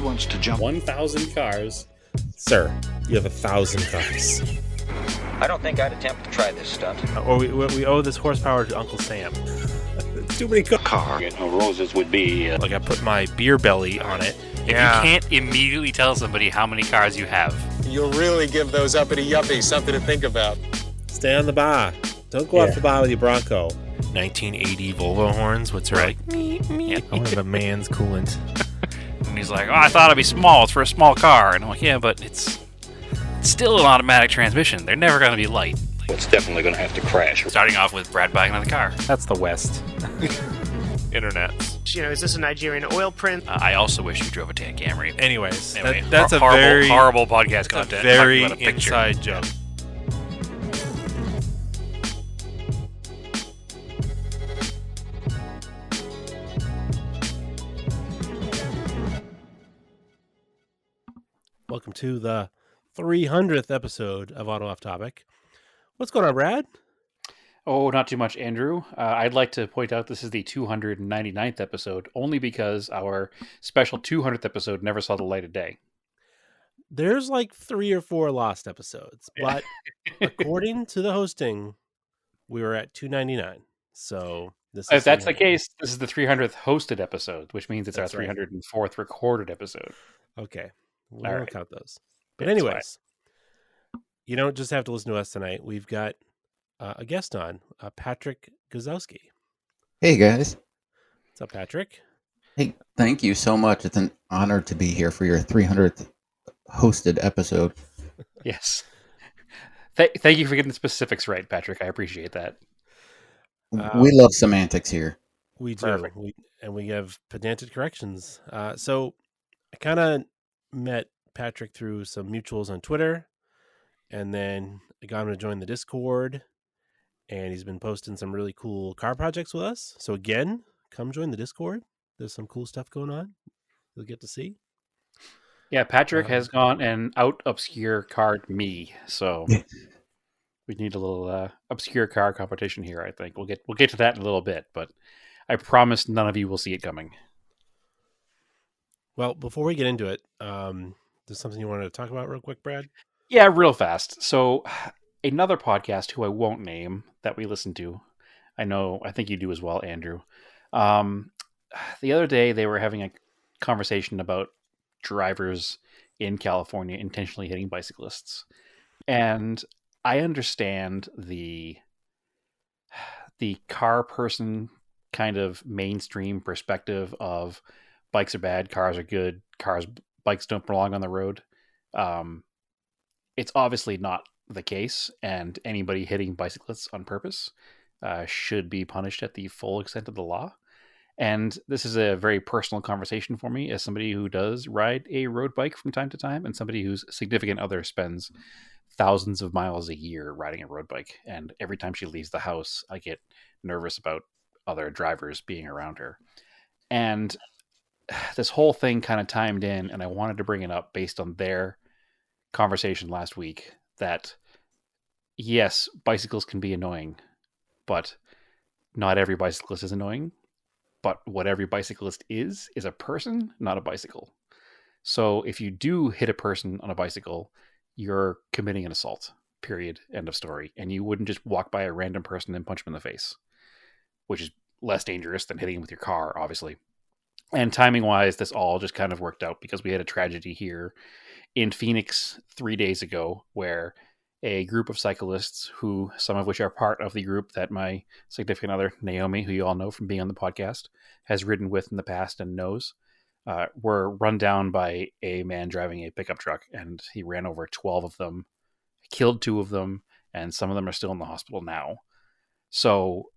He wants to jump 1,000 cars. Sir, you have 1,000 cars. I don't think I'd attempt to try this stunt. Or we owe this horsepower to Uncle Sam. Too many cars. car. You know, roses would be... Like I put my beer belly on it. If you can't immediately tell somebody how many cars you have. You'll really give those uppity yuppies something to think about. Stay on the bar. Don't go off the bar with your Bronco. 1980 Volvo horns. What's right? I want to have a man's coolant. And he's like, oh, I thought it'd be small. It's for a small car. And I'm like, yeah, but it's still an automatic transmission. They're never going to be light. It's definitely going to have to crash. Starting off with Brad buying another car. That's the West. Internet. You know, is this a Nigerian oil print? I also wish you drove a Tan Camry. Anyways, Anyway, that's a horrible, very horrible podcast content. very Talking about a picture. inside joke. Welcome to the 300th episode of Auto Off Topic. What's going on, Brad? Oh, not too much, Andrew. I'd like to point out this is the 299th episode, only because our special 200th episode never saw the light of day. There's like 3 or 4 lost episodes, but according to the hosting, we were at 299. So if that's the case, this is the 300th hosted episode, which means it's That's our right. 304th recorded episode. Okay. We All don't right. count those. But That's anyways, you don't just have to listen to us tonight. We've got a guest on, Patrick Guzowski. Hey guys. What's up, Patrick? Hey, thank you so much. It's an honor to be here for your 300th hosted episode. Yes. Thank you for getting the specifics right, Patrick. I appreciate that. We love semantics here. We do. Perfect. We have pedantic corrections. So I kind of met Patrick through some mutuals on Twitter, and then I got him to join the Discord, and he's been posting some really cool car projects with us. So again, come join the Discord. There's some cool stuff going on. You'll get to see. Yeah, Patrick has gone and out obscure card me, so we need a little obscure car competition here. I think we'll get to that in a little bit, but I promise none of you will see it coming. Well, before we get into it, there's something you wanted to talk about real quick, Brad? Yeah, real fast. So another podcast who I won't name that we listen to, I think you do as well, Andrew. The other day they were having a conversation about drivers in California intentionally hitting bicyclists. And I understand the car person kind of mainstream perspective of bikes are bad, cars are good, bikes don't belong on the road. It's obviously not the case, and anybody hitting bicyclists on purpose should be punished at the full extent of the law. And this is a very personal conversation for me as somebody who does ride a road bike from time to time and somebody whose significant other spends thousands of miles a year riding a road bike. And every time she leaves the house, I get nervous about other drivers being around her. And this whole thing kind of timed in, and I wanted to bring it up based on their conversation last week that yes, bicycles can be annoying, but not every bicyclist is annoying. But what every bicyclist is a person, not a bicycle. So if you do hit a person on a bicycle, you're committing an assault, period, end of story. And you wouldn't just walk by a random person and punch them in the face, which is less dangerous than hitting them with your car, obviously. And timing-wise, this all just kind of worked out because we had a tragedy here in Phoenix 3 days ago where a group of cyclists, who some of which are part of the group that my significant other, Naomi, who you all know from being on the podcast, has ridden with in the past and knows, were run down by a man driving a pickup truck, and he ran over 12 of them, killed 2 of them, and some of them are still in the hospital now. So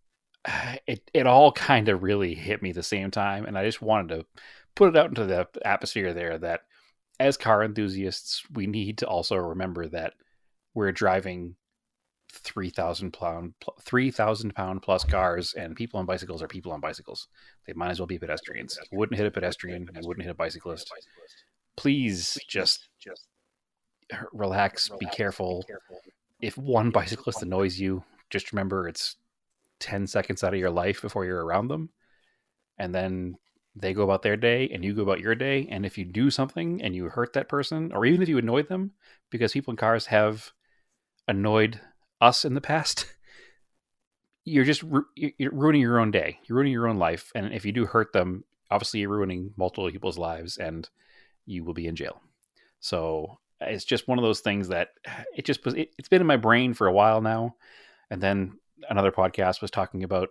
it all kind of really hit me at the same time, and I just wanted to put it out into the atmosphere there that as car enthusiasts, we need to also remember that we're driving 3,000 pound plus cars, and people on bicycles are people on bicycles. They might as well be pedestrians. You wouldn't hit a pedestrian. You wouldn't hit a bicyclist. Please just relax. Be careful. If one bicyclist annoys you, just remember it's 10 seconds out of your life before you're around them. And then they go about their day and you go about your day. And if you do something and you hurt that person, or even if you annoy them, because people in cars have annoyed us in the past, you're ruining your own day. You're ruining your own life. And if you do hurt them, obviously you're ruining multiple people's lives and you will be in jail. So it's just one of those things that it's been in my brain for a while now. And then another podcast was talking about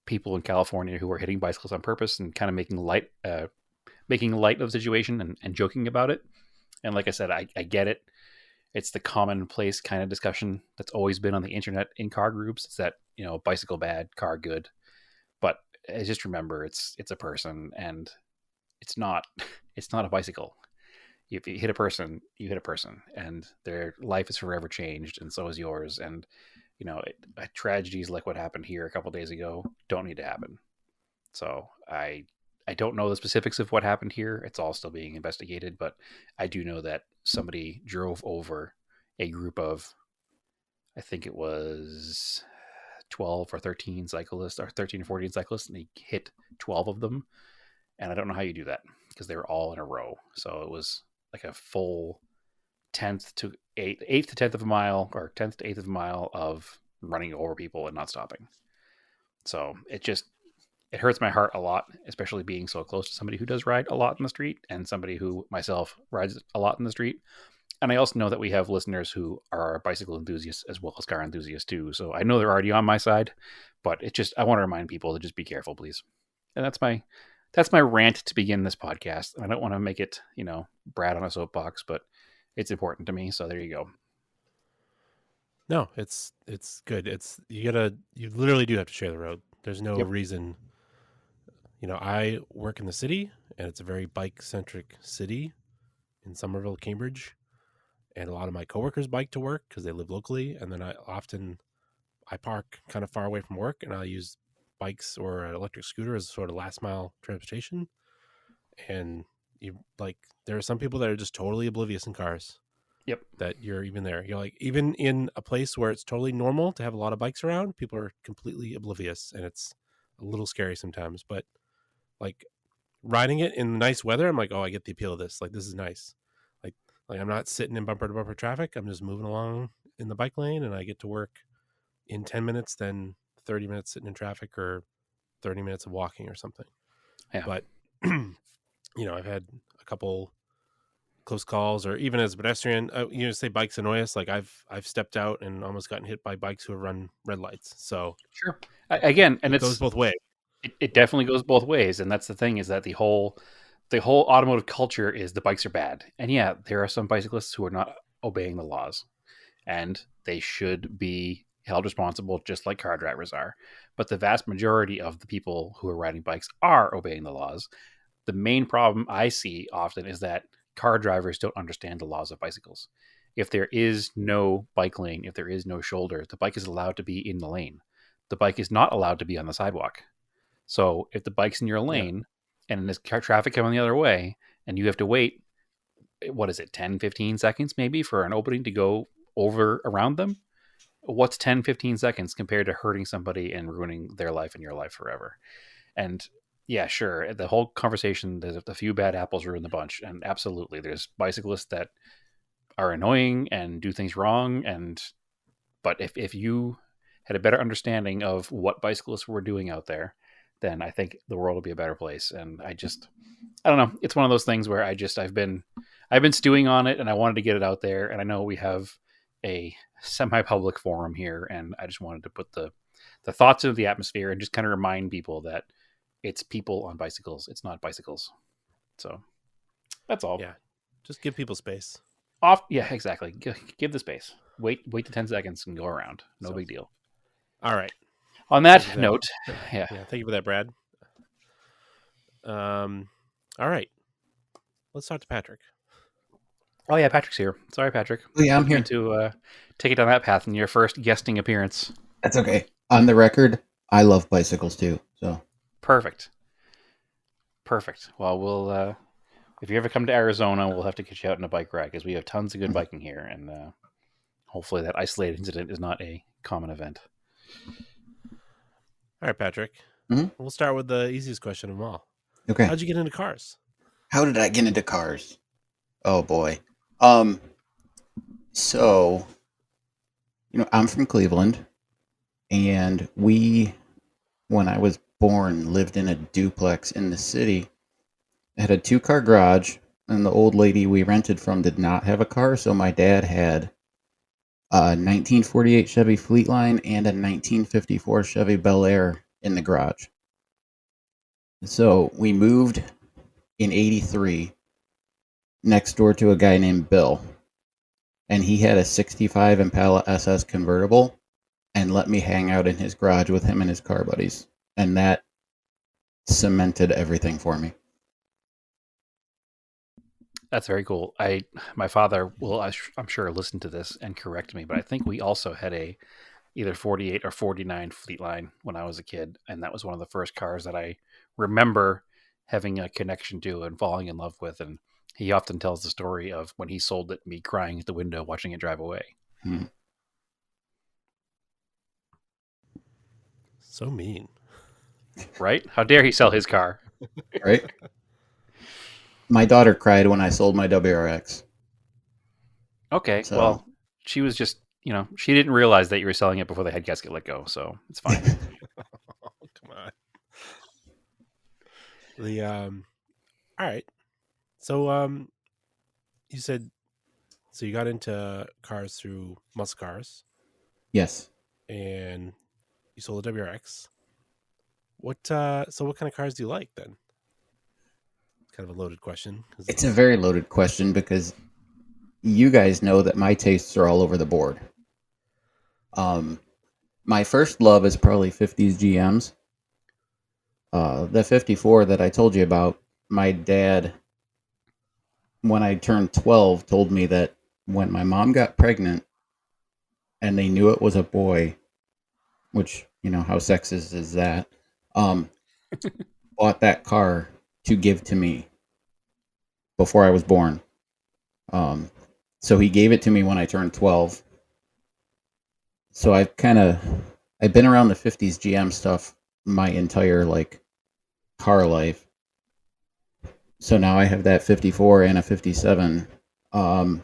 people in California who are hitting bicycles on purpose and kind of making light of the situation and joking about it. And like I said, I get it. It's the commonplace kind of discussion that's always been on the internet in car groups. It's that, bicycle bad, car good. But I just remember it's a person, and it's not a bicycle. If you hit a person, you hit a person, and their life is forever changed, and so is yours. And tragedies like what happened here a couple of days ago don't need to happen. So I don't know the specifics of what happened here. It's all still being investigated, but I do know that somebody drove over a group of, I think it was 12 or 13 cyclists, or 13 or 14 cyclists, and he hit 12 of them. And I don't know how you do that because they were all in a row. So it was like a full 10th to 10th of a mile, or 10th to 8th of a mile of running over people and not stopping. So it hurts my heart a lot, especially being so close to somebody who does ride a lot in the street, and somebody who myself rides a lot in the street. And I also know that we have listeners who are bicycle enthusiasts as well as car enthusiasts too. So I know they're already on my side, but I want to remind people to just be careful, please. And that's my rant to begin this podcast. I don't want to make it, Brad on a soapbox, but it's important to me. So there you go. No, it's good. You literally do have to share the road. There's no reason. I work in the city, and it's a very bike centric city in Somerville, Cambridge. And a lot of my coworkers bike to work because they live locally. And then I park kind of far away from work, and I use bikes or an electric scooter as sort of last mile transportation. And there are some people that are just totally oblivious in cars. Yep. That you're even there. Even in a place where it's totally normal to have a lot of bikes around, people are completely oblivious, and it's a little scary sometimes. But riding it in nice weather, I'm like, oh, I get the appeal of this. This is nice. Like I'm not sitting in bumper to bumper traffic. I'm just moving along in the bike lane, and I get to work in 10 minutes, then 30 minutes sitting in traffic, or 30 minutes of walking or something. Yeah. But, I've had a couple close calls, or even as a pedestrian, say bikes annoy us. I've stepped out and almost gotten hit by bikes who have run red lights. So sure. Again, and it goes both ways. It definitely goes both ways. And that's the thing, is that the whole automotive culture is the bikes are bad. And yeah, there are some bicyclists who are not obeying the laws, and they should be held responsible just like car drivers are. But the vast majority of the people who are riding bikes are obeying the laws. The main problem I see often is that car drivers don't understand the laws of bicycles. If there is no bike lane, if there is no shoulder, the bike is allowed to be in the lane. The bike is not allowed to be on the sidewalk. So if the bike's in your lane, and there's traffic coming the other way, and you have to wait, 10, 15 seconds maybe for an opening to go over around them? What's 10, 15 seconds compared to hurting somebody and ruining their life and your life forever? And yeah, sure, the whole conversation, there's a few bad apples ruin the bunch. And absolutely, there's bicyclists that are annoying and do things wrong. But if you had a better understanding of what bicyclists were doing out there, then I think the world will be a better place. And I don't know. It's one of those things where I've been stewing on it, and I wanted to get it out there. And I know we have a semi-public forum here, and I just wanted to put the thoughts into the atmosphere and just kind of remind people that it's people on bicycles. It's not bicycles. So that's all. Yeah. Just give people space. Yeah, exactly. Give the space. Wait the 10 seconds and go around. No big deal. All right. On that note, yeah. Thank you for that, Brad. All right. Let's talk to Patrick. Oh yeah, Patrick's here. Sorry, Patrick. Oh, yeah, I'm here to take it down that path in your first guesting appearance. That's okay. On the record, I love bicycles too. So perfect. Well, we'll if you ever come to Arizona, we'll have to get you out on a bike ride, because we have tons of good biking here, and hopefully that isolated incident is not a common event. All right, Patrick. Mm-hmm. We'll start with the easiest question of them all. Okay. How'd you get into cars? How did I get into cars? Oh boy. So, I'm from Cleveland, and we, when I was born, lived in a duplex in the city. It had a 2-car garage, and the old lady we rented from did not have a car, so my dad had a 1948 Chevy Fleetline and a 1954 Chevy Bel Air in the garage. So we moved in '83 next door to a guy named Bill, and he had a '65 Impala SS convertible and let me hang out in his garage with him and his car buddies. And that cemented everything for me. That's very cool. My father will, I'm sure, listen to this and correct me, but I think we also had a either 48 or 49 Fleetline when I was a kid, and that was one of the first cars that I remember having a connection to and falling in love with. And he often tells the story of when he sold it, me crying at the window watching it drive away. So mean. Right? How dare he sell his car? Right? My daughter cried when I sold my WRX. Okay, So- well, she was just, she didn't realize that you were selling it before the head gasket let go, so it's fine. Come on. All right. So you said you got into cars through muscle cars Yes. and you sold a WRX. What kind of cars do you like then? It's kind of a loaded question. It's a very loaded question because you guys know that my tastes are all over the board. My first love is probably 50s GMs. The 54 that I told you about, my dad, when I turned 12, told me that when my mom got pregnant and they knew it was a boy, which, how sexist is that, bought that car to give to me before I was born. So he gave it to me when I turned 12. So I've been around the 50s GM stuff my entire car life. So now I have that 54 and a 57. But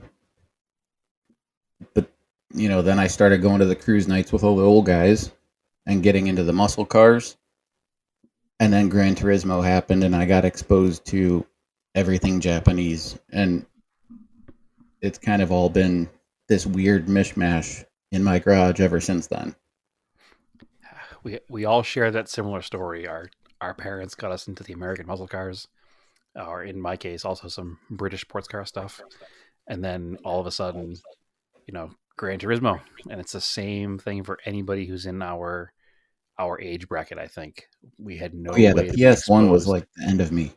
then I started going to the cruise nights with all the old guys and getting into the muscle cars. And then Gran Turismo happened and I got exposed to everything Japanese. And it's kind of all been this weird mishmash in my garage ever since then. We all share that similar story. Our parents got us into the American muscle cars, or in my case, also some British sports car stuff. And then all of a sudden, Gran Turismo. And it's the same thing for anybody who's in our age bracket, I think. We had no way the to be PS1 was exposed. like the end of me.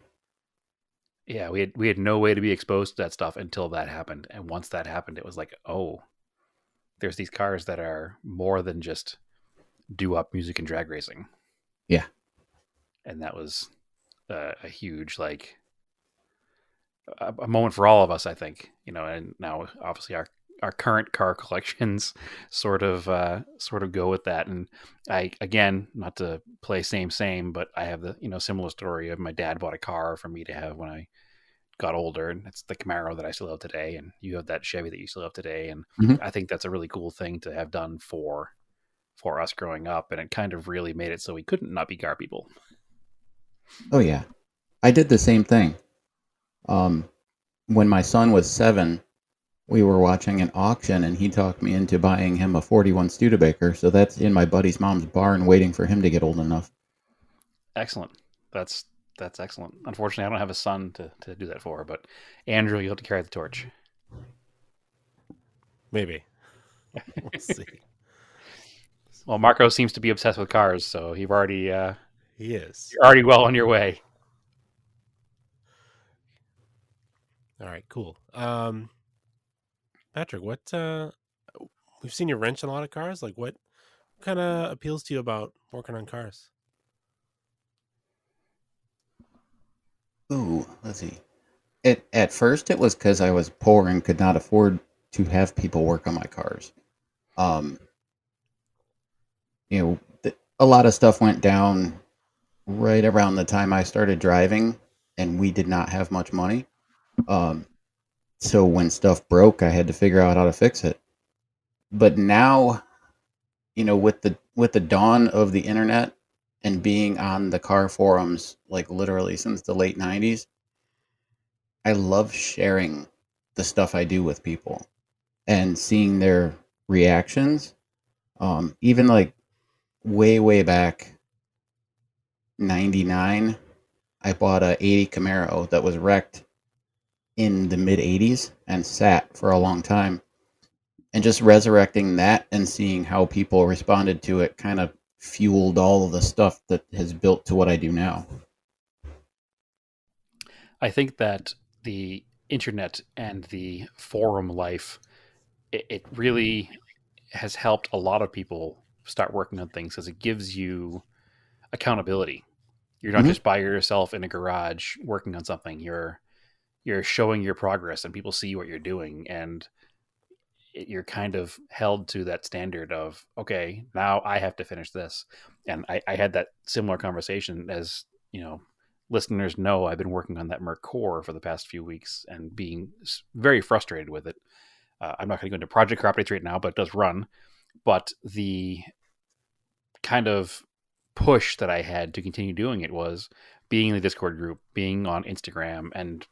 Yeah, we had no way to be exposed to that stuff until that happened. And once that happened, it was like, oh, there's these cars that are more than just do-up music and drag racing. Yeah. And that was a huge, a moment for all of us, I think. And now obviously our current car collections sort of go with that. And I, again, not to play same, but I have the similar story of my dad bought a car for me to have when I got older, and it's the Camaro that I still have today, and you have that Chevy that you still have today. And I think that's a really cool thing to have done for us growing up, and it kind of really made it so we couldn't not be car people. Oh yeah, I did the same thing. When my son was 7, we were watching an auction, and he talked me into buying him a 41 Studebaker. So that's in my buddy's mom's barn, waiting for him to get old enough. Excellent. That's excellent. Unfortunately, I don't have a son to do that for, but Andrew, you'll have to carry the torch. Maybe. We'll see. Well, Marco seems to be obsessed with cars, so you've already He is. you're already well on your way. All right, cool. Patrick, what we've seen you wrench on a lot of cars. Like, what kind of appeals to you about working on cars? Ooh, let's see. At first, it was because I was poor and could not afford to have people work on my cars. A lot of stuff went down right around the time I started driving, and we did not have much money. So when stuff broke, I had to figure out how to fix it. But now, with the dawn of the internet and being on the car forums, like literally since the late 90s, I love sharing the stuff I do with people and seeing their reactions. Even like way back, 99, I bought a 80 Camaro that was wrecked in the mid 80s and sat for a long time. And just resurrecting that and seeing how people responded to it kind of fueled all of the stuff that has built to what I do now. I think that the internet and the forum life, it really has helped a lot of people start working on things because it gives you accountability. You're not just by yourself in a garage working on something. You're showing your progress and people see what you're doing, and you're kind of held to that standard of, okay, now I have to finish this. And I had that similar conversation, as listeners know. I've been working on that Merc Core for the past few weeks and being very frustrated with it. I'm not going to go into project car updates right now, but it does run. But the kind of push that I had to continue doing it was being in the Discord group, being on Instagram, and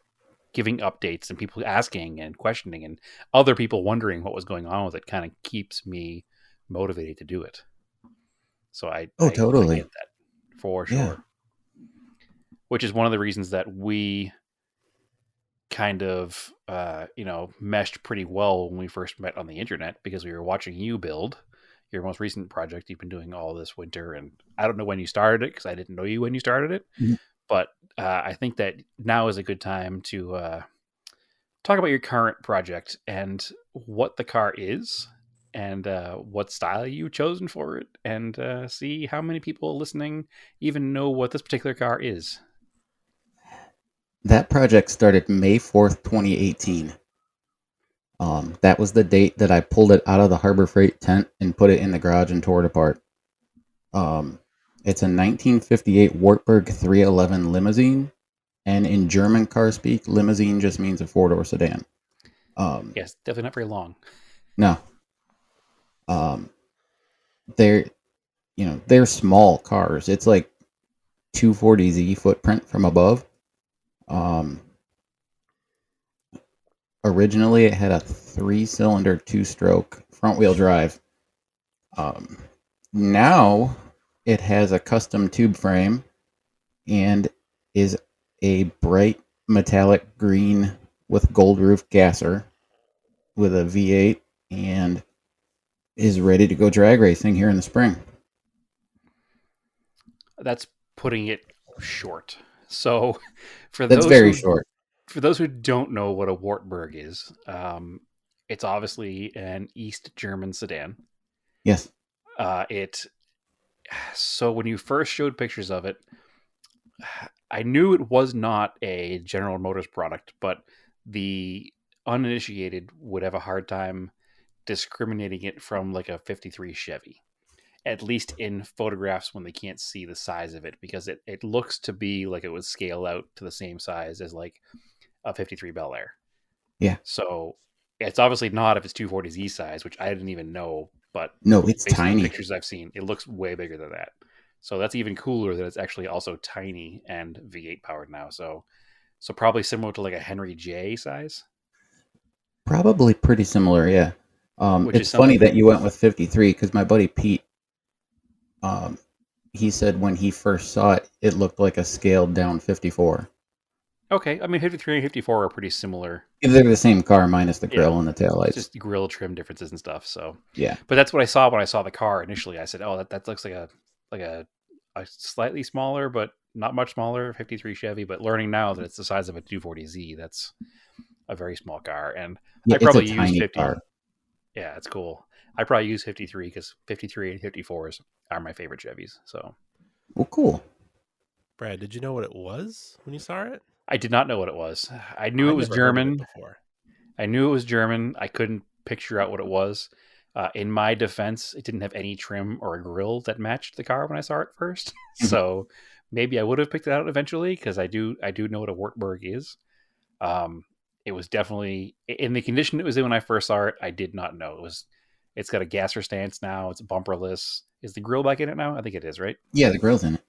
giving updates, and people asking and questioning, and other people wondering what was going on with it kind of keeps me motivated to do it. So I totally get that for sure. Yeah. Which is one of the reasons that we kind of, meshed pretty well when we first met on the internet, because we were watching you build your most recent project you've been doing all this winter. And I don't know when you started it, because I didn't know you when you started it. Mm-hmm. But I think that now is a good time to talk about your current project and what the car is, and what style you've chosen for it, and see how many people listening even know what this particular car is. That project started May 4th, 2018. That was the date that I pulled it out of the Harbor Freight tent and put it in the garage and tore it apart. It's a 1958 Wartburg 311 limousine, and in German car speak, limousine just means a four-door sedan. Yes, definitely not very long. No. They're small cars. It's like 240Z footprint from above. Originally, it had a 3-cylinder, 2-stroke front-wheel drive. Now, it has a custom tube frame and is a bright metallic green with gold roof gasser with a V8, and is ready to go drag racing here in the spring. That's putting it short. So, That's very short. For those who don't know what a Wartburg is, it's obviously an East German sedan. Yes. So when you first showed pictures of it, I knew it was not a General Motors product, but the uninitiated would have a hard time discriminating it from like a 53 Chevy, at least in photographs when they can't see the size of it, because it looks to be like it would scale out to the same size as like a 53 Bel Air. Yeah. So it's obviously not if it's 240Z size, which I didn't even know, but no, it's based on tiny. the pictures I've seen, it looks way bigger than that. So that's even cooler that it's actually also tiny and V8 powered now. So probably similar to like a Henry J size. Probably pretty similar, yeah. Which it's is funny something- that you went with 53, because my buddy Pete, he said when he first saw it, it looked like a scaled down 54. Okay, I mean 53 and 54 are pretty similar. They're the same car minus the grill and the taillights. Just grill trim differences and stuff. So yeah, but that's what I saw when I saw the car initially. I said, "Oh, that looks like a slightly smaller, but not much smaller 53 Chevy." But learning now that it's the size of a 240Z, that's a very small car. And yeah, I probably it's a use tiny 50. car. Yeah, it's cool. I probably use 53 because 53 and 54s are my favorite Chevys. So, Well, cool. Brad, did you know what it was when you saw it? I did not know what it was. I knew it was never heard of German. it before. I knew it was German. I couldn't picture out what it was. In my defense, it didn't have any trim or a grill that matched the car when I saw it first. So maybe I would have picked it out eventually because I do know what a Wartburg is. It was definitely in the condition it was in when I first saw it. I did not know it's got a gasser stance now. It's bumperless. Is the grill back in it now? I think it is, right? Yeah, the grill's in it.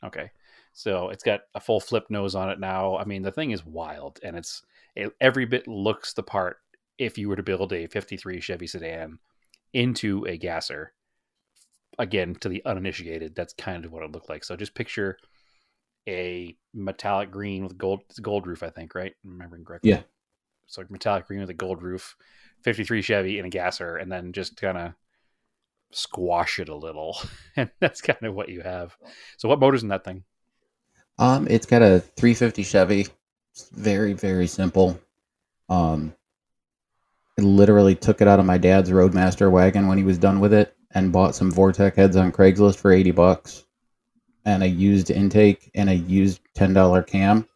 Okay. So it's got a full flip nose on it now. I mean, the thing is wild, and every bit looks the part if you were to build a 53 Chevy sedan into a gasser. Again, to the uninitiated, that's kind of what it looked like. So just picture a metallic green with gold roof, I think, right? I'm remembering correctly. Yeah. So metallic green with a gold roof, 53 Chevy in a gasser, and then just kind of squash it a little. And that's kind of what you have. So what motor's in that thing? It's got a 350 Chevy. It's very, very simple. I literally took it out of my dad's Roadmaster wagon when he was done with it and bought some Vortec heads on Craigslist for $80 and a used intake and a used $10 cam.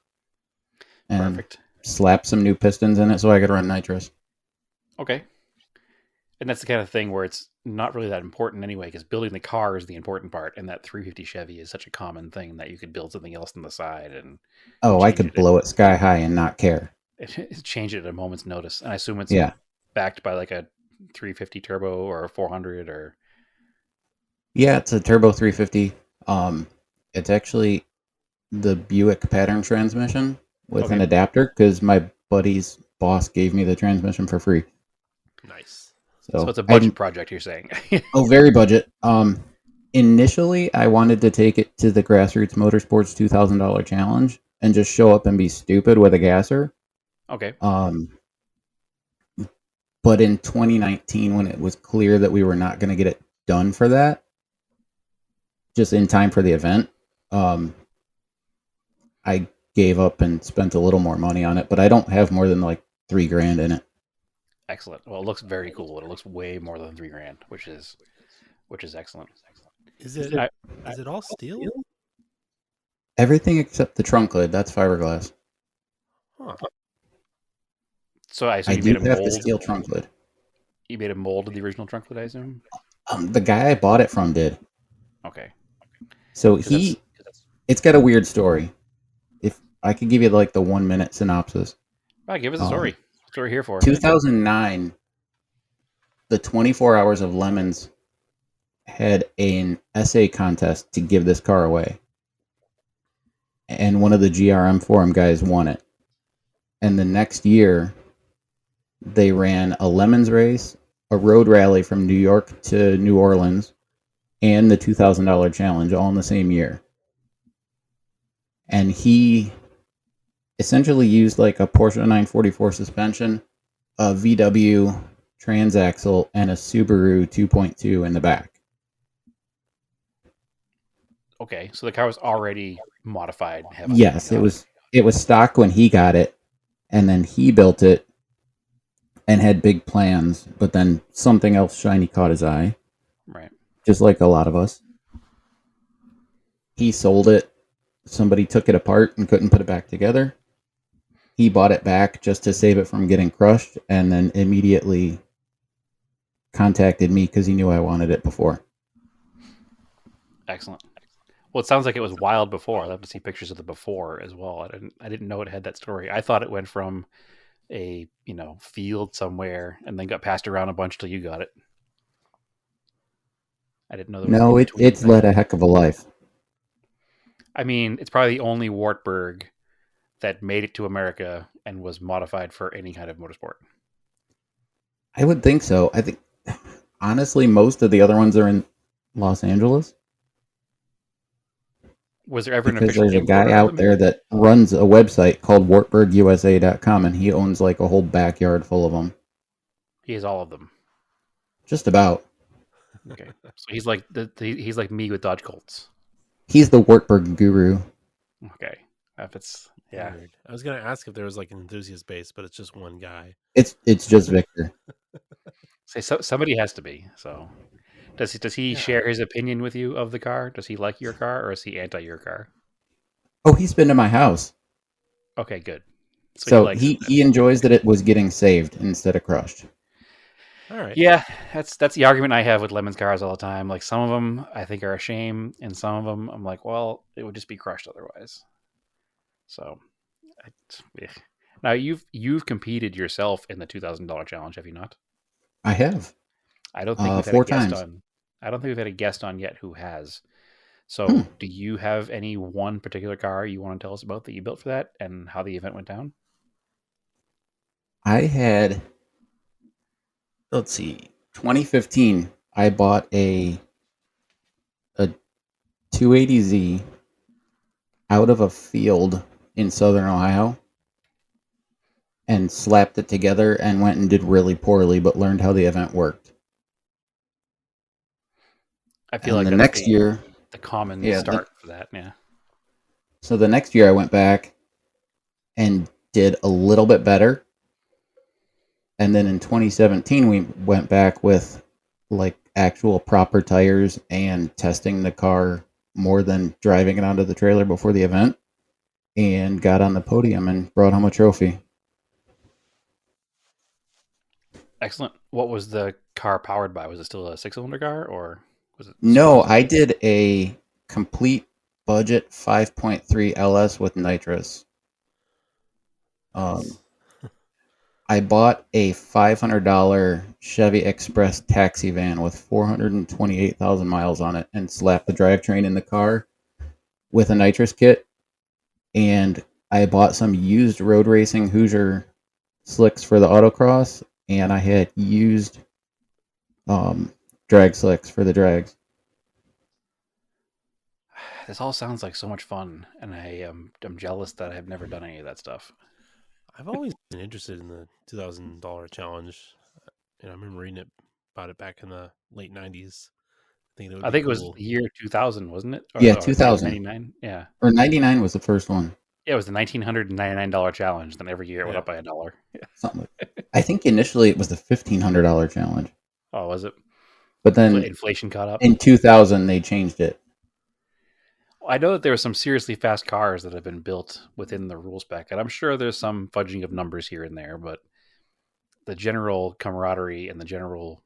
And Perfect. slapped some new pistons in it so I could run nitrous. Okay. And that's the kind of thing where it's not really that important anyway, because building the car is the important part, and that 350 Chevy is such a common thing that you could build something else on the side and I could blow it sky high and not care. change it at a moment's notice. And I assume it's Yeah. backed by like a 350 turbo or a 400 or... Yeah, it's a turbo 350. It's actually the Buick pattern transmission with an adapter because my buddy's boss gave me the transmission for free. Nice. So it's a budget project, you're saying? Very budget. Initially, I wanted to take it to the Grassroots Motorsports $2,000 challenge and just show up and be stupid with a gasser. Okay. But in 2019, when it was clear that we were not going to get it done for that, just in time for the event, I gave up and spent a little more money on it, but I don't have more than like $3,000 in it. Excellent. Well, it looks very cool. It looks way more than $3,000, which is excellent. Is it all steel? Everything except the trunk lid. That's fiberglass. Huh. So I assume I you do made a have mold. the steel trunk lid. You made a mold of the original trunk lid, I assume? The guy I bought it from did. Okay. So 'Cause that's- it's got a weird story. If I could give you like the 1 minute synopsis. Well, give us a story. That's what we're here for. 2009, the 24 Hours of Lemons had an essay contest to give this car away. And one of the GRM forum guys won it. And the next year, they ran a Lemons race, a road rally from New York to New Orleans, and the $2,000 challenge all in the same year. And he essentially used like a Porsche 944 suspension, a VW transaxle, and a Subaru 2.2 in the back. Okay, so the car was already modified heavily. Yes, it was stock when he got it, and then he built it and had big plans, but then something else shiny caught his eye. Right. Just like a lot of us. He sold it. Somebody took it apart and couldn't put it back together. He bought it back just to save it from getting crushed, and then immediately contacted me because he knew I wanted it before. Excellent. Well, it sounds like it was wild before. I'd love to see pictures of the before as well. I didn't know it had that story. I thought it went from a field somewhere and then got passed around a bunch till you got it. I didn't know there was No, an in-between it's thing. led a heck of a life. I mean, it's probably the only Wartburg that made it to America and was modified for any kind of motorsport. I would think so. I think, honestly, most of the other ones are in Los Angeles. Was there ever an Because official there's a import guy of out them? there that runs a website called WartburgUSA.com, and he owns like a whole backyard full of them. He has all of them. Just about. Okay, so he's like he's like me with Dodge Colts. He's the Wartburg guru. Okay, if it's yeah. Weird. I was gonna ask if there was like an enthusiast base, but it's just one guy. It's just Victor. Say somebody has to be. So does he share his opinion with you of the car? Does he like your car or is he anti your car? Oh, he's been to my house. Okay, good. So likes he it. enjoys that it was getting saved instead of crushed. All right. Yeah, that's the argument I have with Lemons cars all the time. Like some of them I think are a shame, and some of them I'm like, well, it would just be crushed otherwise. So, yeah. Now you've competed yourself in the $2,000 challenge, have you not? I have I don't think we've had a 4 guest times. on. I don't think we've had a guest on yet who has. So, Hmm. do you have any one particular car you want to tell us about that you built for that and how the event went down? I had, let's see, 2015. I bought a 280Z out of a field in southern Ohio and slapped it together and went and did really poorly, but learned how the event worked. I feel And like the that's next year, the common yeah, start for that. Yeah. so the next year I went back and did a little bit better. And then in 2017, we went back with like actual proper tires and testing the car more than driving it onto the trailer before the event, and got on the podium and brought home a trophy. Excellent. What was the car powered by? Was it still a 6-cylinder car or was it? No, I did a complete budget 5.3 LS with nitrous. I bought a $500 Chevy Express taxi van with 428,000 miles on it and slapped the drivetrain in the car with a nitrous kit. And I bought some used road racing Hoosier slicks for the autocross, and I had used drag slicks for the drags. This all sounds like so much fun, and I'm jealous that I've never done any of that stuff. I've always been interested in the $2,000 challenge. I remember reading about it back in the late '90s. I think it was the year 2000, wasn't it? Yeah, 2000. 99. Yeah. Or 99 was the first one. Yeah, it was the $1,999 challenge. Then every year it went Yeah. up by $1. Yeah. Something like I think initially it was the $1,500 challenge. Oh, was it? But then Inflation caught up. in 2000 they changed it. I know that there are some seriously fast cars that have been built within the rule spec, and I'm sure there's some fudging of numbers here and there, but the general camaraderie and the general,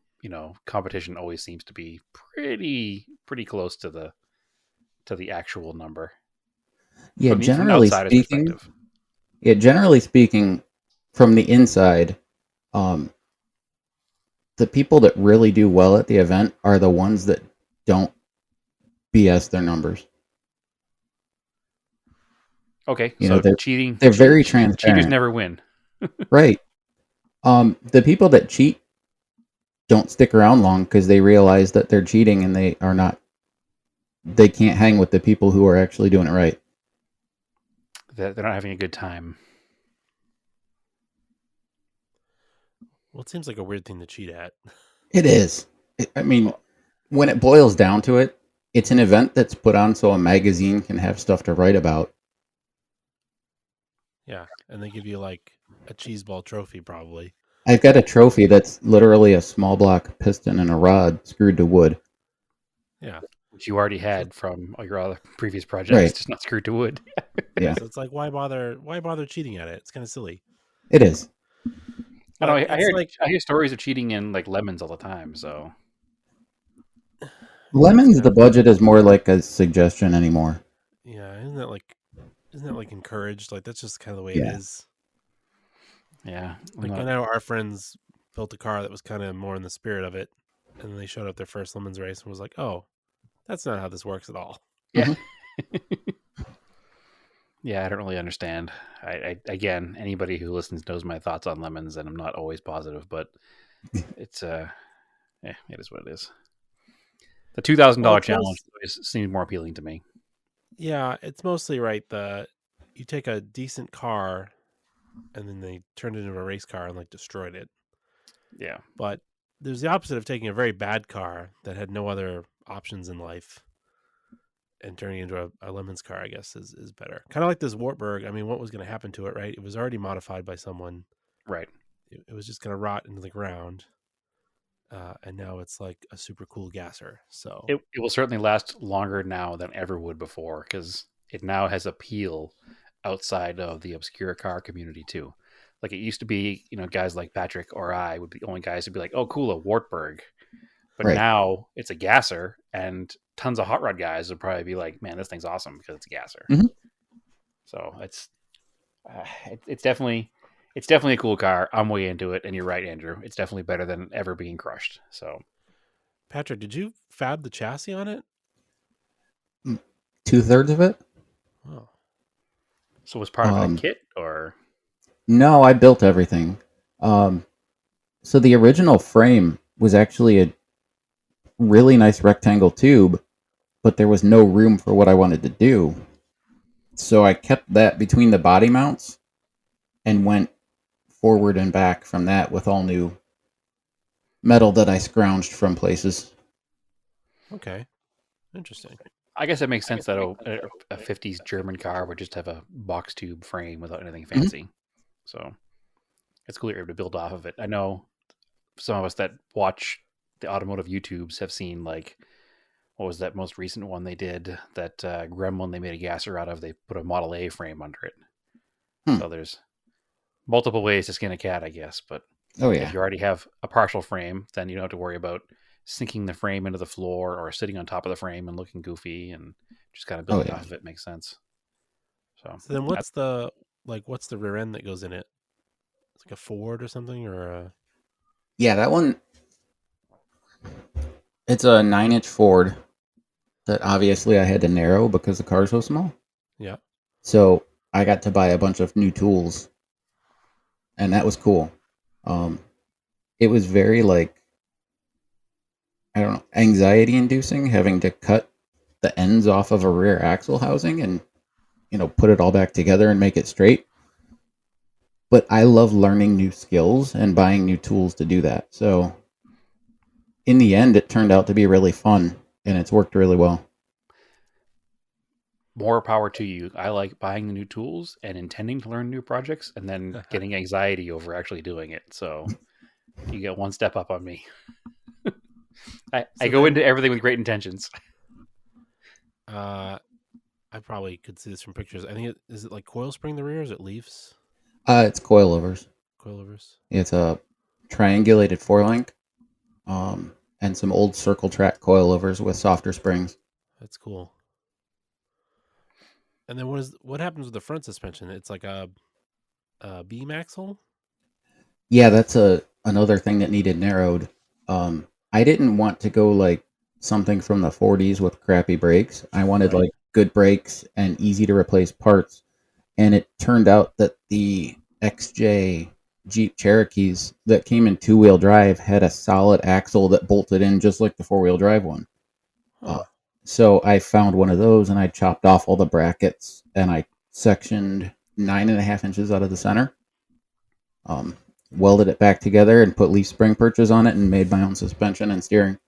competition always seems to be pretty close to the actual number. Yeah, From an generally outsider's speaking. perspective. Yeah, generally speaking, from the inside, the people that really do well at the event are the ones that don't BS their numbers. Okay, So so cheating. they're very Cheaters transparent. never win. Right. The people that cheat don't stick around long because they realize that they're cheating and they can't hang with the people who are actually doing it right. They're not having a good time. Well, it seems like a weird thing to cheat at. It is. I mean, when it boils down to it, it's an event that's put on so a magazine can have stuff to write about. Yeah, and they give you like a cheese ball trophy, probably. I've got a trophy that's literally a small block piston and a rod screwed to wood. Yeah, Which you already had from all your other previous projects, Right. just not screwed to wood. Yeah, so it's like why bother cheating at it? It's kind of silly. it is. I know. But I it's hear stories of cheating in like lemons all the time. So Lemons, the budget is more like a suggestion anymore. Yeah, isn't that like encouraged? Like that's just kind of the way Yeah. it is. yeah, Like I know our friends built a car that was kind of more in the spirit of it, and then they showed up their first lemons race and was like, "Oh, that's not how this works at all." yeah. Yeah, I don't really understand. I again, anybody who listens knows my thoughts on lemons, and I'm not always positive, but it's it is what it is. The $2,000 Well, it's challenge always seemed more appealing to me. Yeah, it's mostly right. You take a decent car, and then they turned it into a race car and like destroyed it. Yeah, But there's the opposite of taking a very bad car that had no other options in life and turning it into a lemons car, I guess, is better. Kind of like this Wartburg. I mean, what was going to happen to it, right? It was already modified by someone. right. It was just going to rot into the ground. And now it's like a super cool gasser. So It will certainly last longer now than ever would before because it now has appeal outside of the obscure car community too. Like it used to be, guys like Patrick or I would be the only guys who'd be like, "Oh, cool, a Wartburg." But Right. now it's a gasser, and tons of hot rod guys would probably be like, "Man, this thing's awesome because it's a gasser." Mhm. So it's definitely a cool car. I'm way into it, and you're right, Andrew. It's definitely better than ever being crushed. So Patrick, did you fab the chassis on it? 2/3 of it. Oh, so was part of a Um, kit or No, I built everything. So the original frame was actually a really nice rectangle tube, but there was no room for what I wanted to do. So I kept that between the body mounts and went forward and back from that with all new metal that I scrounged from places. okay. Interesting. I guess it makes sense that a 50s German car would just have a box tube frame without anything fancy. So it's cool you're able to build off of it. I know some of us that watch the automotive YouTubes have seen, like, what was that most recent one they did? That Gremlin they made a gasser out of. They put a Model A frame under it. So there's multiple ways to skin a cat, I guess. But Oh if yeah. you already have a partial frame, then you don't have to worry about sinking the frame into the floor or sitting on top of the frame and looking goofy, and just kind of building yeah. off of it makes sense. So So then what's the rear end that goes in it? It's like a Ford or something, or a... Yeah, that one. It's a 9-inch Ford that obviously I had to narrow because the car's so small. Yeah. So I got to buy a bunch of new tools, and that was cool. It was very, like, I don't know, anxiety inducing having to cut the ends off of a rear axle housing and, put it all back together and make it straight. But I love learning new skills and buying new tools to do that. So in the end, it turned out to be really fun, and it's worked really well. more power to you. I like buying the new tools and intending to learn new projects and then getting anxiety over actually doing it. So you get one step up on me. I go into everything with great intentions. I probably could see this from pictures. I think is it like coil spring the rear? Or is it leaves? It's coilovers. Coilovers. It's a triangulated 4-link, and some old circle track coilovers with softer springs. That's cool. And then what happens with the front suspension? It's like a beam axle. Yeah, that's another thing that needed narrowed. I didn't want to go like something from the 40s with crappy brakes. I wanted like good brakes and easy to replace parts. And it turned out that the XJ Jeep Cherokees that came in 2-wheel drive had a solid axle that bolted in just like the 4-wheel drive one. So I found one of those and I chopped off all the brackets and I sectioned 9.5 inches out of the center. Welded it back together and put leaf spring perches on it and made my own suspension and steering.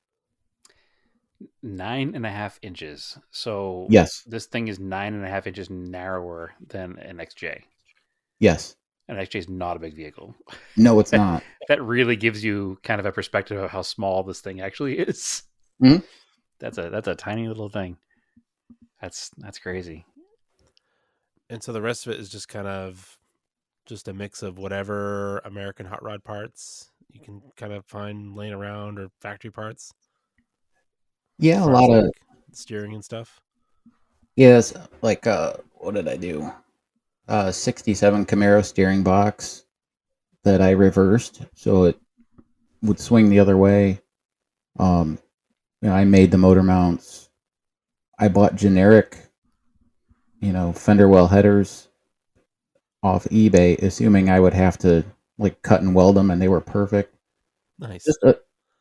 9.5 inches. So Yes. this thing is 9.5 inches narrower than an XJ. Yes. An XJ is not a big vehicle. No, it's not. That really gives you kind of a perspective of how small this thing actually is. Mhm. That's a tiny little thing. That's crazy. And so the rest of it is just kind of just a mix of whatever American hot rod parts you can kind of find laying around or factory parts. Yeah, As a far lot as, of like, steering and stuff. yes. Like what did I do? 67 Camaro steering box that I reversed so it would swing the other way. I made the motor mounts. I bought generic, fender well headers off eBay, assuming I would have to like cut and weld them, and they were perfect. Nice.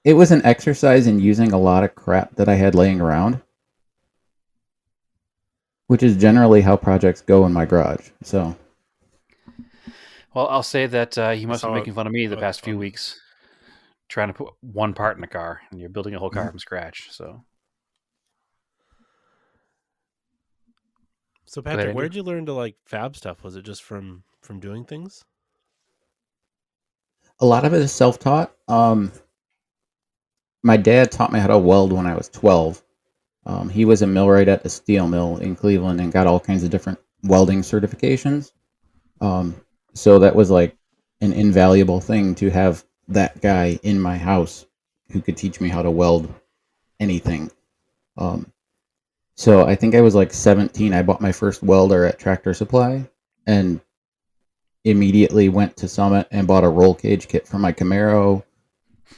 It was an exercise in using a lot of crap that I had laying around, which is generally how projects go in my garage. So, Well, I'll say that you must be So, making fun of me the past few um, weeks trying to put one part in a car, and you're building a whole car from scratch. So Patrick, Andrew. where did you learn to like fab stuff? Was it just from doing things? a lot of it is self-taught. My dad taught me how to weld when I was 12. He was a millwright at the steel mill in Cleveland and got all kinds of different welding certifications. So that was like an invaluable thing to have that guy in my house who could teach me how to weld anything. So I think I was like 17. I bought my first welder at Tractor Supply and immediately went to Summit and bought a roll cage kit for my Camaro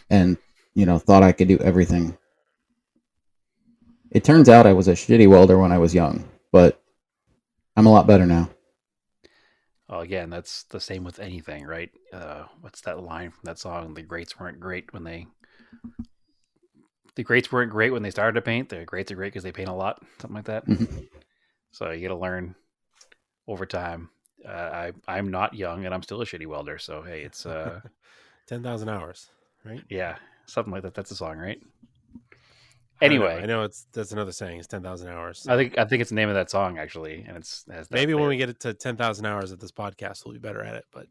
and, thought I could do everything. It turns out I was a shitty welder when I was young, but I'm a lot better now. Well, again, that's the same with anything, right? What's that line from that song? The greats weren't great when they started to paint. The greats are great because they paint a lot, something like that. So you got to learn over time. I'm not young and I'm still a shitty welder. So hey, it's 10,000 hours, right? Yeah, something like that. That's the song, right? I don't know. Anyway, I know that's another saying. It's 10,000 hours. I think it's the name of that song actually, and it has that Maybe when there. we get it to 10,000 hours of this podcast, we'll be better at it. But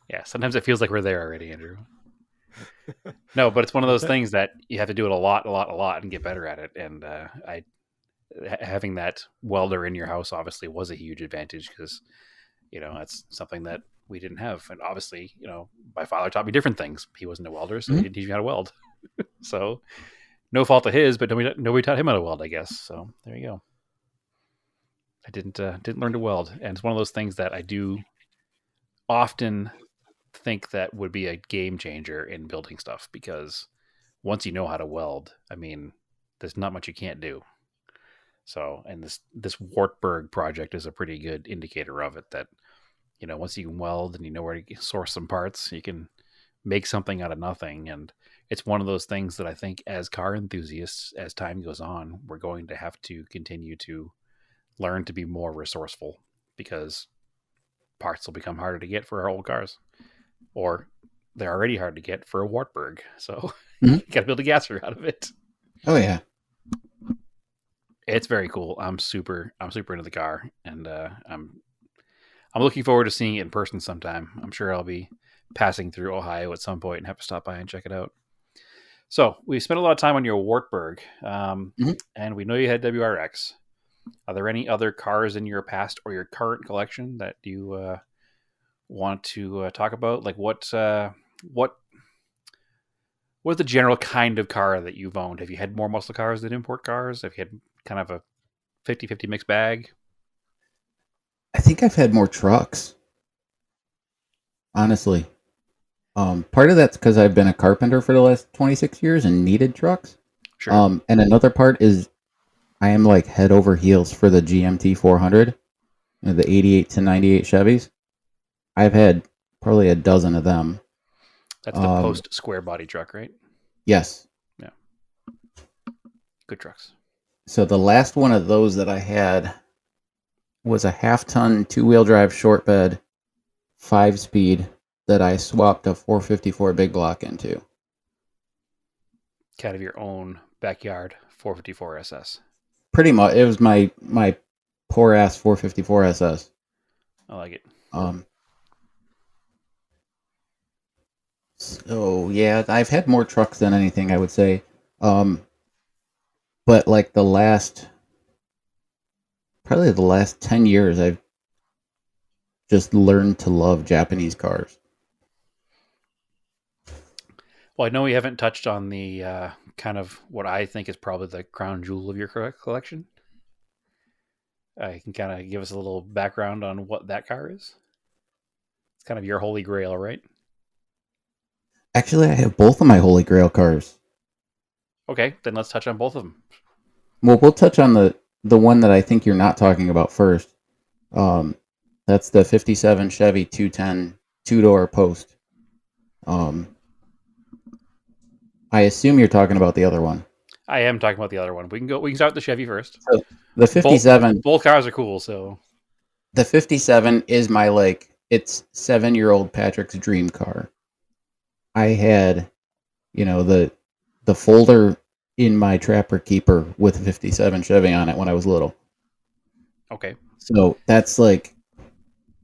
Yeah, sometimes it feels like we're there already, Andrew. No, but it's one of those things that you have to do it a lot, and get better at it. And having that welder in your house obviously was a huge advantage because, that's something that we didn't have. And obviously, my father taught me different things. He wasn't a welder, so he didn't teach me how to weld. So no fault of his, but nobody taught him how to weld, I guess. So there you go. I didn't learn to weld, and it's one of those things that I do often think that would be a game changer in building stuff because once you know how to weld, I mean, there's not much you can't do. So, and this Wartburg project is a pretty good indicator of it. That once you can weld and you know where to source some parts, you can make something out of nothing. And it's one of those things that I think as car enthusiasts, as time goes on, we're going to have to continue to learn to be more resourceful because parts will become harder to get for our old cars, or they're already hard to get for a Wartburg. So you got to build a gasser out of it. Oh yeah. It's very cool. I'm super into the car, and I'm looking forward to seeing it in person sometime. I'm sure I'll be passing through Ohio at some point and have to stop by and check it out. So we spent a lot of time on your Wartburg, and we know you had WRX. Are there any other cars in your past or your current collection that you want to talk about? Like what's the general kind of car that you've owned? Have you had more muscle cars than import cars? Have you had kind of a 50-50 mixed bag? I think I've had more trucks. Honestly. Part of that's because I've been a carpenter for the last 26 years and needed trucks. Sure. And another part is I am like head over heels for the GMT 400, the 88 to 98 Chevys. I've had probably a dozen of them. That's the post square body truck, right? Yes. Yeah. Good trucks. So the last one of those that I had was a half-ton two-wheel drive short bed 5-speed that I swapped a 454 big block into. Kind of your own backyard 454 SS. Pretty much, it was my poor ass 454 SS. I like it. So yeah, I've had more trucks than anything, I would say. But like probably the last 10 years, I've just learned to love Japanese cars. Well, I know we haven't touched on the kind of what I think is probably the crown jewel of your collection. You can kind of give us a little background on what that car is. It's kind of your holy grail, right? Actually, I have both of my holy grail cars. Okay, then let's touch on both of them. Well, we'll touch on the one that I think you're not talking about first. That's the 57 Chevy 210 two-door post. I assume you're talking about the other one. I am talking about the other one. We can start with the Chevy first. So the 57. Both cars are cool, so The 57 is my it's 7-year-old Patrick's dream car. I had, the folder in my Trapper Keeper with a 57 Chevy on it when I was little. okay. So that's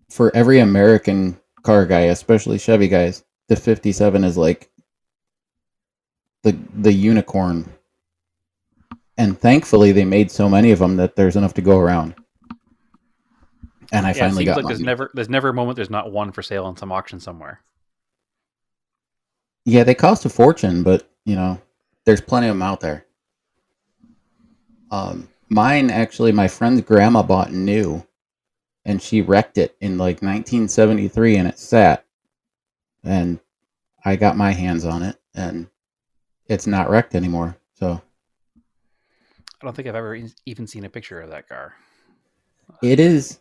for every American car guy, especially Chevy guys, the 57 is the unicorn. And thankfully they made so many of them that there's enough to go around. And I finally got it seems like mine. there's never a moment there's not one for sale on some auction somewhere. Yeah, they cost a fortune, but there's plenty of them out there. Mine actually, my friend's grandma bought new, and she wrecked it in like 1973, and it sat, and I got my hands on it, and it's not wrecked anymore. So I don't think I've ever even seen a picture of that car. it is.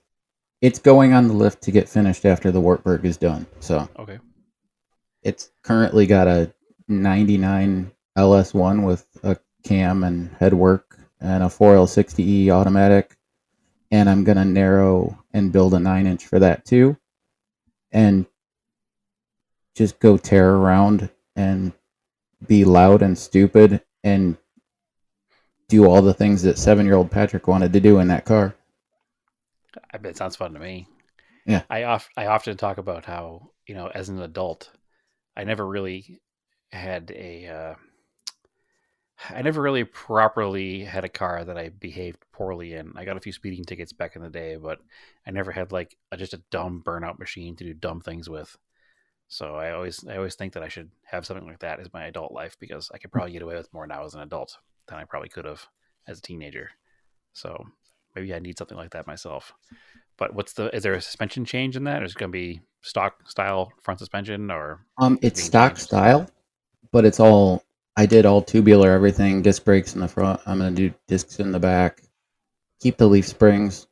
It's going on the lift to get finished after the Wartburg is done. So Okay. it's currently got a 99 LS1 with a cam and headwork and a 4L60E automatic. And I'm going to narrow and build a 9-inch for that too. And just go tear around and be loud and stupid and do all the things that 7-year-old Patrick wanted to do in that car. I bet it sounds fun to me. Yeah. I often talk about how, as an adult, I never really properly had a car that I behaved poorly in. I got a few speeding tickets back in the day, but I never had just a dumb burnout machine to do dumb things with. So I always think that I should have something like that as my adult life, because I could probably get away with more now as an adult than I probably could have as a teenager. So maybe I need something like that myself. But is there a suspension change in that? Or is it going to be stock style front suspension, or It's stock style, but I did all tubular everything, disc brakes in the front. I'm going to do discs in the back, keep the leaf springs.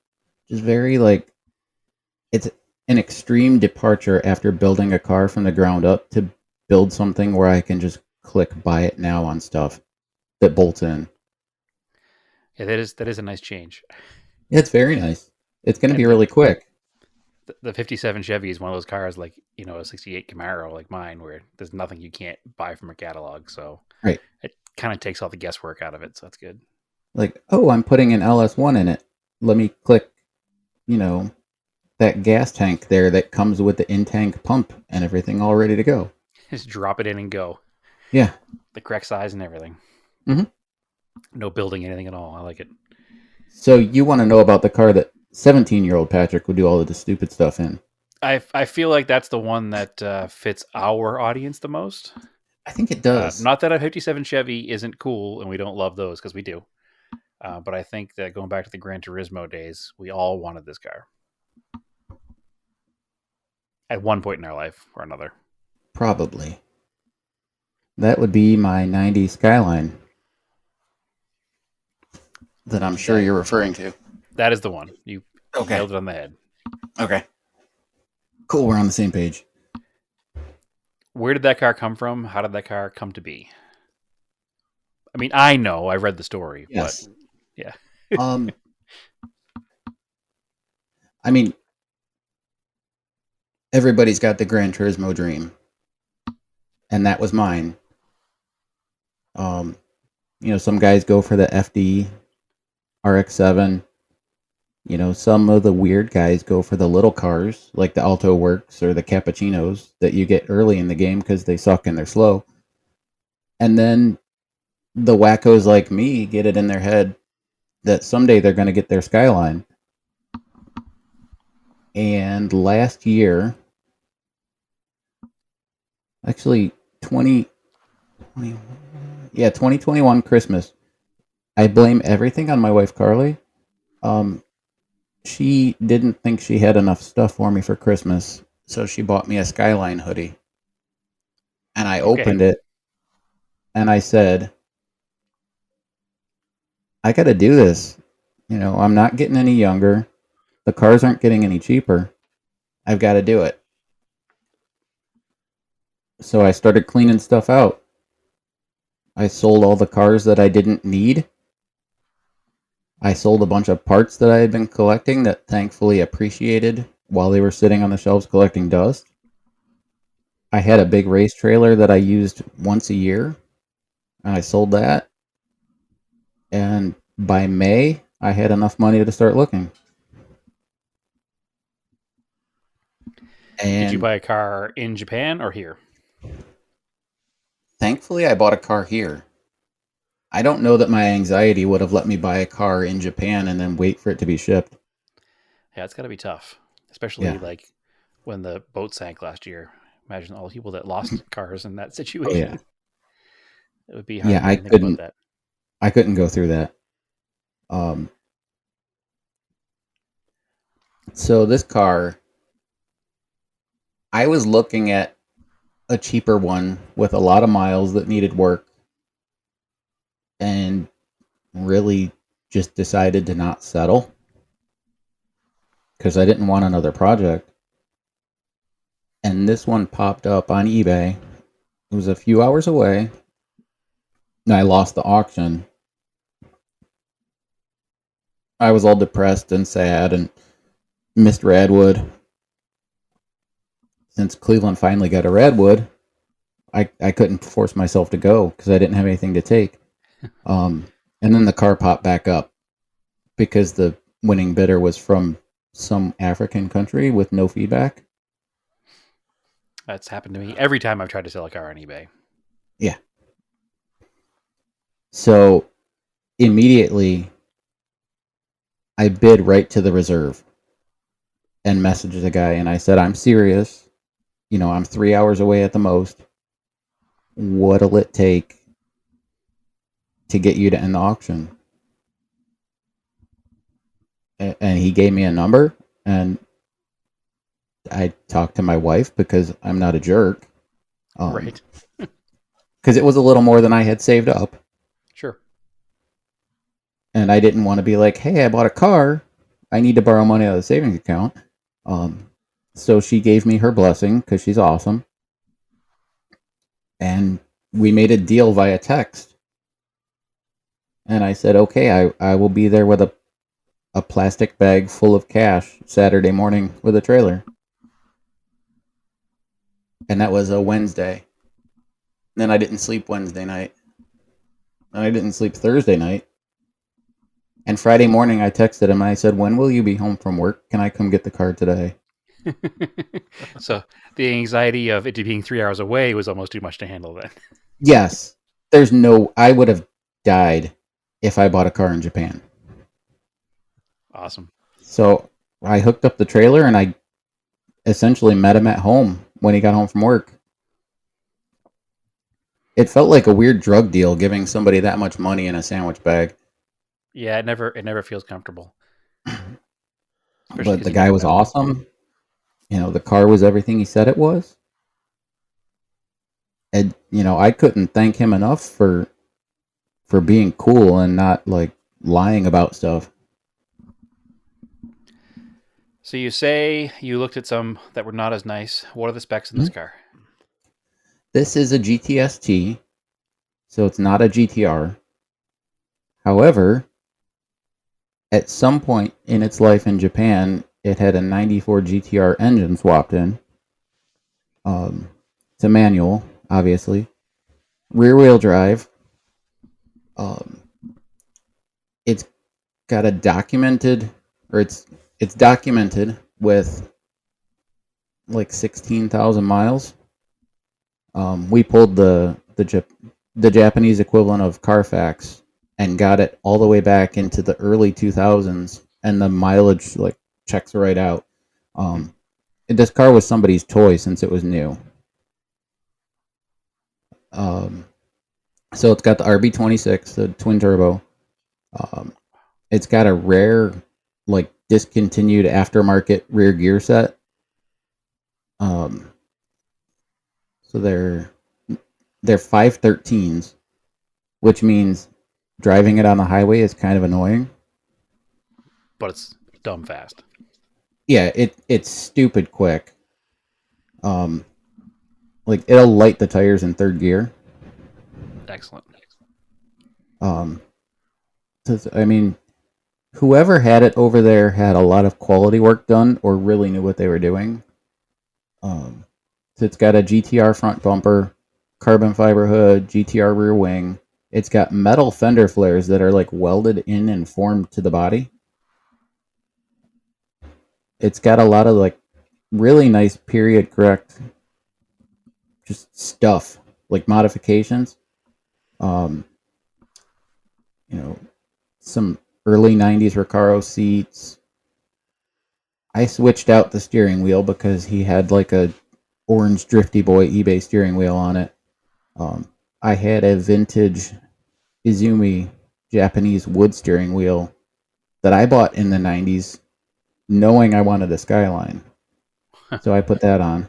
Just very it's an extreme departure after building a car from the ground up to build something where I can just click buy it now on stuff that bolts in. Yeah, that is a nice change. It's very nice. It's going to be really quick. The 57 Chevy is one of those cars like, a 68 Camaro like mine, where there's nothing you can't buy from a catalog. So right. It kind of takes all the guesswork out of it. So that's good. I'm putting an LS1 in it. Let me click, that gas tank there that comes with the in-tank pump and everything all ready to go. Just drop it in and go. Yeah. The correct size and everything. Mm-hmm. No building anything at all. I like it. So you want to know about the car that 17-year-old Patrick would do all of the stupid stuff in? I feel like that's the one that fits our audience the most. I think it does. Not that a 57 Chevy isn't cool and we don't love those, because we do. But I think that going back to the Gran Turismo days, we all wanted this car at one point in our life or another. Probably. That would be my 90 Skyline that I'm sure you're referring to. That is the one. You nailed it on the head. Okay. Cool, we're on the same page. Where did that car come from? How did that car come to be? I mean, I know. I read the story. Yes. But yeah. I mean, everybody's got the Gran Turismo dream. And that was mine. Some guys go for the FD, RX-7. Some of the weird guys go for the little cars, like the Alto Works or the Cappuccinos that you get early in the game because they suck and they're slow. And then the wackos like me get it in their head that someday they're going to get their Skyline. And last year, actually 2021 Christmas, I blame everything on my wife Carly. She didn't think she had enough stuff for me for Christmas, so she bought me a Skyline hoodie. And I opened it, and I said, I got to do this. I'm not getting any younger. The cars aren't getting any cheaper. I've got to do it. So I started cleaning stuff out. I sold all the cars that I didn't need. I sold a bunch of parts that I had been collecting that thankfully appreciated while they were sitting on the shelves collecting dust. I had a big race trailer that I used once a year, and I sold that. And by May, I had enough money to start looking. And did you buy a car in Japan or here? Thankfully, I bought a car here. I don't know that my anxiety would have let me buy a car in Japan and then wait for it to be shipped. Yeah, it's got to be tough, especially like when the boat sank last year. Imagine all the people that lost cars in that Oh, situation. yeah. It would be hard Yeah, to I even think about couldn't. that. I couldn't go through that. So this car, I was looking at a cheaper one with a lot of miles that needed work, and really just decided to not settle because I didn't want another project. And this one popped up on eBay. It was a few hours away. And I lost the auction. I was all depressed and sad and missed Radwood. Since Cleveland finally got a Radwood, I couldn't force myself to go because I didn't have anything to take. And then the car popped back up because the winning bidder was from some African country with no feedback. That's happened to me every time I've tried to sell a car on eBay. Yeah. So immediately I bid right to the reserve and messaged the guy, and I said, I'm serious. You know, I'm 3 hours away at the most. What'll it take to get you to end the auction? And he gave me a number, and I talked to my wife because I'm not a jerk. Right. Because it was a little more than I had saved up. Sure. And I didn't want to be like, hey, I bought a car. I need to borrow money out of the savings account. So she gave me her blessing because she's awesome. And we made a deal via text. And I said, okay, I will be there with a plastic bag full of cash Saturday morning with a trailer. And that was a Wednesday. Then I didn't sleep Wednesday night. And I didn't sleep Thursday night. And Friday morning I texted him and I said, when will you be home from work? Can I come get the car today? So the anxiety of it being 3 hours away was almost too much to handle then. Yes. I would have died if I bought a car in Japan. Awesome. So I hooked up the trailer and I essentially met him at home when he got home from work. It felt like a weird drug deal giving somebody that much money in a sandwich bag. Yeah, it never feels comfortable. Especially But 'cause the you guy know was about it. awesome. You know, the car was everything he said it was. And, you know, I couldn't thank him enough for being cool and not, like, lying about stuff. So you say you looked at some that were not as nice. What are the specs in this car? This is a GTST, so it's not a GTR. However, at some point in its life in Japan, it had a 94 GTR engine swapped in. It's a manual, obviously. Rear-wheel drive. It's got a documented, or it's documented with like 16,000 miles. We pulled the Japanese equivalent of Carfax and got it all the way back into the early 2000s, and the mileage like checks right out. This car was somebody's toy since it was new. So it's got the RB26, the twin turbo. It's got a rare, like, discontinued aftermarket rear gear set. So they're 513s, which means driving it on the highway is kind of annoying. But it's dumb fast. Yeah, it's stupid quick. Like, it'll light the tires in third gear. Excellent. I mean, whoever had it over there had a lot of quality work done or really knew what they were doing. So it's got a GTR front bumper, carbon fiber hood, GTR rear wing. It's got metal fender flares that are like welded in and formed to the body. It's got a lot of like really nice period correct just stuff, like modifications. You know, some early 90s Recaro seats. I switched out the steering wheel because he had like a orange Drifty Boy eBay steering wheel on it. I had a vintage Izumi Japanese wood steering wheel that I bought in the 90s knowing I wanted a Skyline. So I put that on.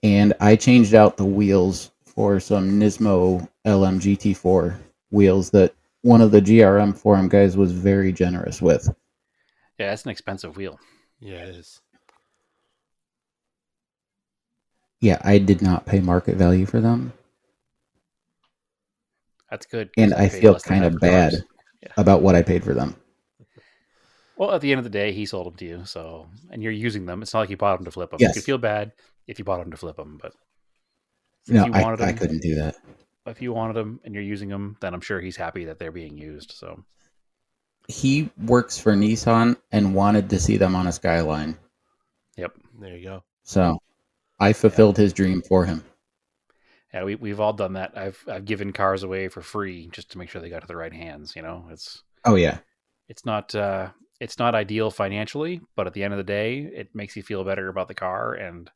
And I changed out the wheels for some Nismo LM GT4 wheels that one of the GRM forum guys was very generous with. Yeah, that's an expensive wheel. Yeah, it is. Yeah, I did not pay market value for them. That's good. And 'cause I paid feel less than kind that of for bad cars. Yeah. about what I paid for them. Well, at the end of the day, he sold them to you, so and you're using them. It's not like you bought them to flip them. Yes. You could feel bad if you bought them to flip them, but No, you wanted I them, couldn't do that. if you wanted them and you're using them, then I'm sure he's happy that they're being used. So He works for Nissan and wanted to see them on a Skyline. yep. There you go. So I fulfilled his dream for him. Yeah, we've all done that. I've given cars away for free just to make sure they got to the right hands. You know, Oh, yeah. it's not ideal financially, but at the end of the day, it makes you feel better about the car. And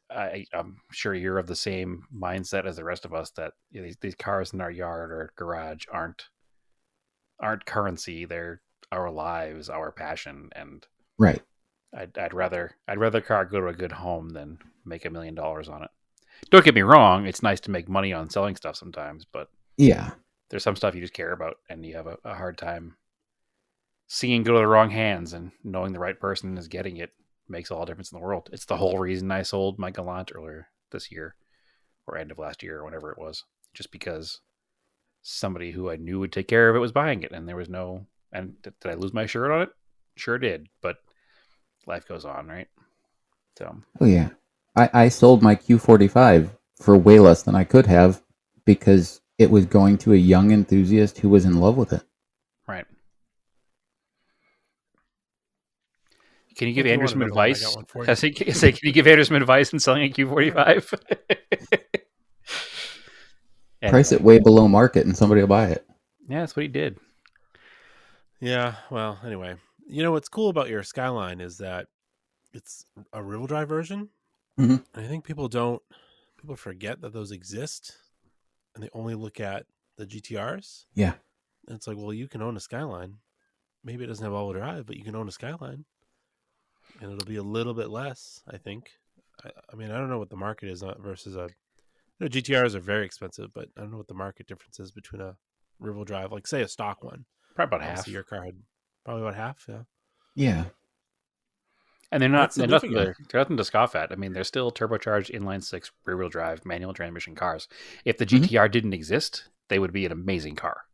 I'm sure you're of the same mindset as the rest of us that these cars in our yard or garage aren't currency. They're our lives, our passion, and Right. I'd rather a car go to a good home than make $1 million on it. Don't get me wrong; it's nice to make money on selling stuff sometimes, but Yeah. there's some stuff you just care about, and you have a hard time seeing go to the wrong hands, and knowing the right person is getting it makes all the difference in the world. It's the whole reason I sold my Galant earlier this year, or end of last year, or whatever it was, just because somebody who I knew would take care of it was buying it, and there was no. And did I lose my shirt on it? Sure did, but life goes on, right? So Oh, yeah. I sold my Q45 for way less than I could have because it was going to a young enthusiast who was in love with it. right. Can you give If you Andrew want a some better one, I got advice? one for you. Can you give Andrew some advice in selling a Q45? Price it way below market and somebody will buy it. Yeah, that's what he did. Yeah, well, anyway. You know what's cool about your Skyline is that it's a rear-wheel drive version. Mhm. And I think people forget that those exist, and they only look at the GTRs. Yeah. And it's like, well, you can own a Skyline. Maybe it doesn't have all-wheel drive, but you can own a Skyline, and it'll be a little bit less, I think. I mean, I don't know what the market is versus a. You know, GTRs are very expensive, but I don't know what the market difference is between a rear-wheel drive, like say a stock one. Probably about Obviously, half. your car had probably about half. Yeah. Yeah. And they're That's nothing significant. to scoff at. I mean, they're still turbocharged inline six rear wheel drive manual transmission cars. If the Mhm. GTR didn't exist, they would be an amazing car.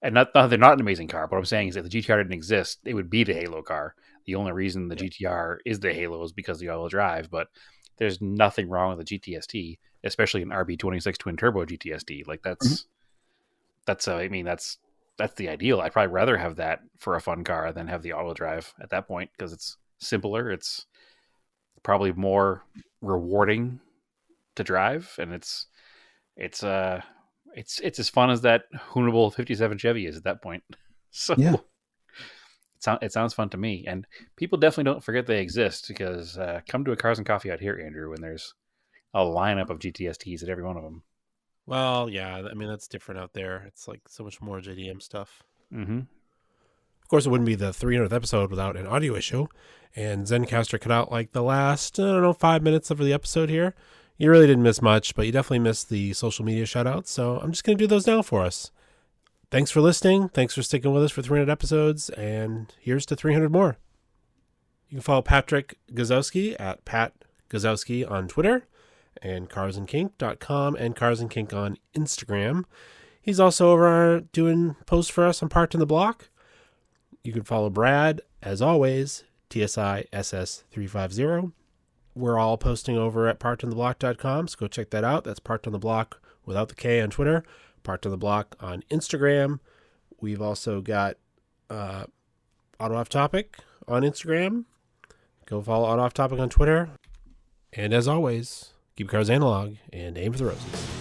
And not they're not an amazing car. But what I'm saying is, if the GTR didn't exist, it would be the Halo car. The only reason the GTR is the Halo is because of the all-wheel drive. But there's nothing wrong with the GTST, especially an RB26 twin turbo GTST. Like that's the ideal. I'd probably rather have that for a fun car than have the all-wheel drive at that point because it's simpler. It's probably more rewarding to drive, and it's as fun as that Hoonable 57 Chevy is at that point. So Yeah. it sounds fun to me, and people definitely don't forget they exist because come to a Cars and Coffee out here, Andrew, and there's a lineup of GTSTs at every one of them. Well, yeah. I mean, that's different out there. It's like so much more JDM stuff. Mm-hmm. Of course, it wouldn't be the 300th episode without an audio issue. And Zencaster cut out like the last, 5 minutes of the episode here. You really didn't miss much, but you definitely missed the social media shout-outs. So I'm just going to do those now for us. Thanks for listening. Thanks for sticking with us for 300 episodes. And here's to 300 more. You can follow Patrick Gazowski at Pat Gazowski on Twitter and carsandkink.com and carsandkink on Instagram. He's also over doing posts for us on Parked in the Block. You can follow Brad, as always, TSISS350. We're all posting over at parkedontheblock.com, so go check that out. That's Parked on the Block without the K on Twitter, Parked on the Block on Instagram. We've also got Auto Off Topic on Instagram. Go follow Auto Off Topic on Twitter. And as always, keep cars analog and aim for the roses.